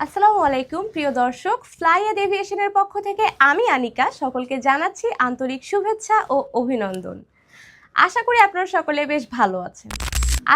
আসসালামু আলাইকুম প্রিয় দর্শক, ফ্লাইয়াদ এভিয়েশনের পক্ষ থেকে আমি আনিকা সকলকে জানাচ্ছি আন্তরিক শুভেচ্ছা ও অভিনন্দন। আশা করি আপনারা সকলে বেশ ভালো আছেন।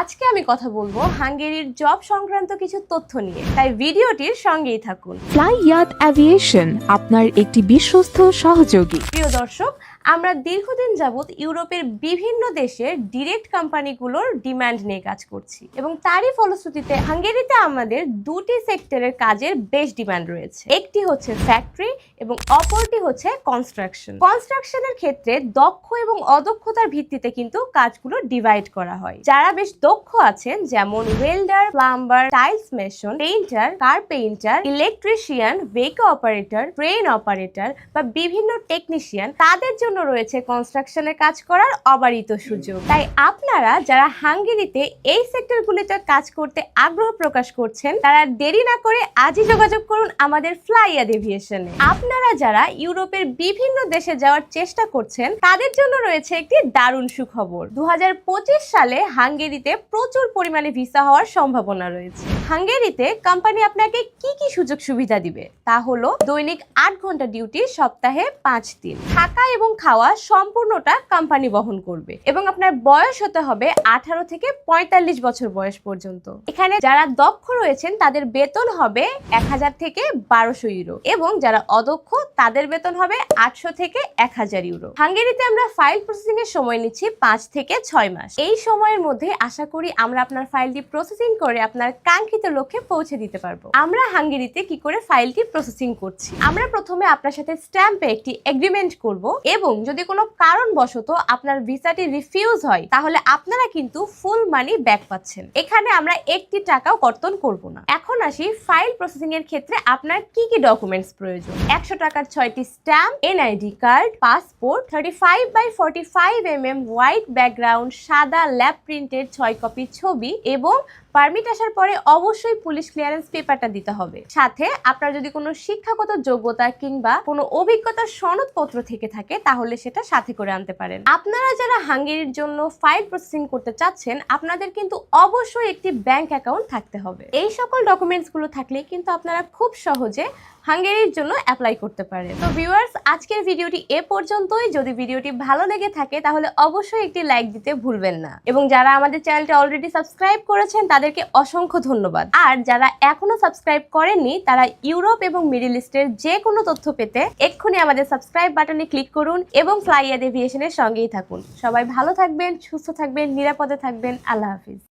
আজকে আমি কথা বলবো হাঙ্গেরির জব সংক্রান্ত কিছু তথ্য নিয়ে, তাই ভিডিওটির সঙ্গেই থাকুন। ফ্লাইয়াদ এভিয়েশন আপনার একটি বিশ্বস্ত সহযোগী। প্রিয় দর্শক, আমরা দীর্ঘদিন যাবৎ ইউরোপের বিভিন্ন দেশের ডিরেক্ট কোম্পানিগুলোর ডিমান্ড নিয়ে কাজ করছি এবং তারই ফলশ্রুতিতে হাঙ্গেরিতে আমাদের দুটি সেক্টরের কাজের বেশ ডিমান্ড রয়েছে। একটি হচ্ছে ফ্যাক্টরি এবং অপরটি হচ্ছে কনস্ট্রাকশন। কনস্ট্রাকশনের ক্ষেত্রে দক্ষ এবং অদক্ষতার ভিত্তিতে কিন্তু কাজগুলো ডিভাইড করা হয়। যারা বেশ দক্ষ আছেন, যেমন welder, plumber, tiles mason, painter, carpenter, electrician, vehicle operator, crane operator বা বিভিন্ন টেকনিশিয়ান, তাদের জন্য রয়েছে কনস্ট্রাকশনের কাজ করার অবারিত সুযোগ। তাই আপনারা যারা হাঙ্গেরিতে এই সেক্টরগুলিতে কাজ করতে আগ্রহ প্রকাশ করছেন, তারা দেরি না করে আজই যোগাযোগ করুন আমাদের ফ্লাইয়াদ এভিয়েশনে। আপনারা যারা ইউরোপের বিভিন্ন দেশে যাওয়ার চেষ্টা করছেন, তাদের জন্য রয়েছে একটি দারুণ সুখবর। 2025 সালে হাঙ্গেরিতে প্রচুর পরিমাণে ভিসা হওয়ার সম্ভাবনা রয়েছে। হাঙ্গেরিতে কোম্পানি আপনাকে কি কি সুযোগ সুবিধা দিবে তা হলো দৈনিক 8 ঘন্টা ডিউটি, সপ্তাহে 5 দিন, থাকা এবং খাওয়া সম্পূর্ণটা কোম্পানি বহন করবে এবং আপনার বয়স হতে হবে 18 থেকে 45 বছর বয়স পর্যন্ত। এখানে যারা দক্ষ রয়েছেন তাদের বেতন হবে 1000 থেকে 1200 ইউরো এবং যারা অদক্ষ তাদের বেতন হবে 800 থেকে 1000 ইউরো। হাঙ্গেরিতে আমরা ফাইল প্রসেসিং এর সময় নিচ্ছি 5 থেকে 6 মাস। এই সময়ের মধ্যে আশা করি আমরা আপনার ফাইলটি প্রসেসিং করে আপনার কাঙ্ক্ষিত লক্ষ্যে পৌঁছে দিতে পারবো। আমরা হাঙ্গেরিতে কি করে ফাইলটি প্রসেসিং করছি? আমরা প্রথমে আপনার সাথে স্ট্যাম্পে একটি এগ্রিমেন্ট করব এবং যদি কোনো কারণবশত আপনার ভিসাটি রিফিউজ হয়, তাহলে আপনারা কিন্তু ফুল মানি ব্যাক পাচ্ছেন। এখানে আমরা একটি টাকাও কর্তন করব না। এখন আসি ফাইল প্রসেসিং এর ক্ষেত্রে আপনার কি কি ডকুমেন্টস প্রয়োজন। 100 টাকার 6টি stamp, NID card, passport, 35x45 mm white background সাদা ল্যাব প্রিন্টেড 6 কপি ছবি এবং পারমিট আসার পরে অবশ্যই পুলিশ ক্লিয়ারেন্স পেপারটা দিতে হবে। সাথে আপনার যদি কোনো শিক্ষাগত যোগ্যতা কিংবা কোনো অভিজ্ঞতার সনদপত্র থেকে থাকে, তাহলে সেটা সাথে করে আনতে পারেন। আপনারা যারা হাঙ্গেরির জন্য ফাইল প্রসেসিং করতে চাচ্ছেন, আপনাদের কিন্তু অবশ্যই একটি ব্যাংক অ্যাকাউন্ট থাকতে হবে। এই সকল ডকুমেন্টস গুলো থাকলে কিন্তু আপনারা খুব সহজে হাঙ্গেরির জন্য অ্যাপ্লাই করতে পারেন। তো ভিউয়ার্স, আজকের ভিডিওটি এ পর্যন্তই। যদি ভিডিওটি ভালো লেগে থাকে তাহলে অবশ্যই একটি লাইক দিতে ভুলবেন না এবং যারা আমাদের চ্যানেলটি অলরেডি সাবস্ক্রাইব করেছেন তাদেরকে অসংখ্য ধন্যবাদ। আর যারা এখনো সাবস্ক্রাইব করেননি, তারা ইউরোপ এবং মিডল ইস্টের যে কোনো তথ্য পেতে এক্ষুনি আমাদের সাবস্ক্রাইব বাটনে ক্লিক করুন এবং ফ্লাইয়াদ এভিয়েশনের সঙ্গেই থাকুন। সবাই ভালো থাকবেন, সুস্থ থাকবেন, নিরাপদে থাকবেন। আল্লাহ হাফিজ।